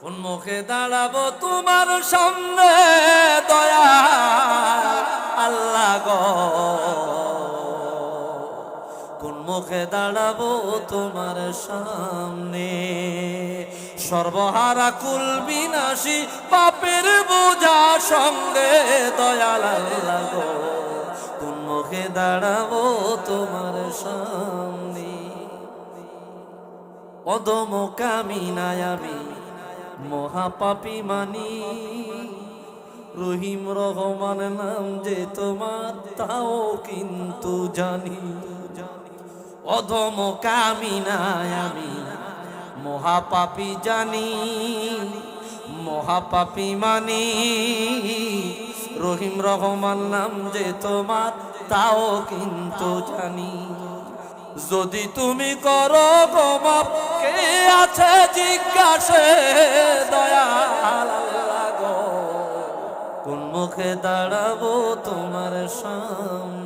কোন মুখে দাঁড়াবো তোমার সামনে দয়াল আল্লাহ গো, কোন মুখে দাঁড়াবো তোমার সামনে। সর্বহারা কুল বিনাশী পাপের বোঝা সঙ্গে দয়াল আল্লাহ গো, কোন মুখে দাঁড়াবো তোমার সামনে। অদম কামিনায় আমি মহাপাপী মানি, রহিম রহমান নাম যে তোমার তাও কিন্তু জানি। অধম কামিনায় আমি মহাপাপী জানি, মহাপাপী মানি, রহিম রহমান নাম যে তোমার তাও কিন্তু জানি। যদি তুমি করো গো মাপ, কে আছে জিজ্ঞাসে দয়াল আল্লাহ গো, কোন মুখে দাঁড়াবো তোমার সামনে।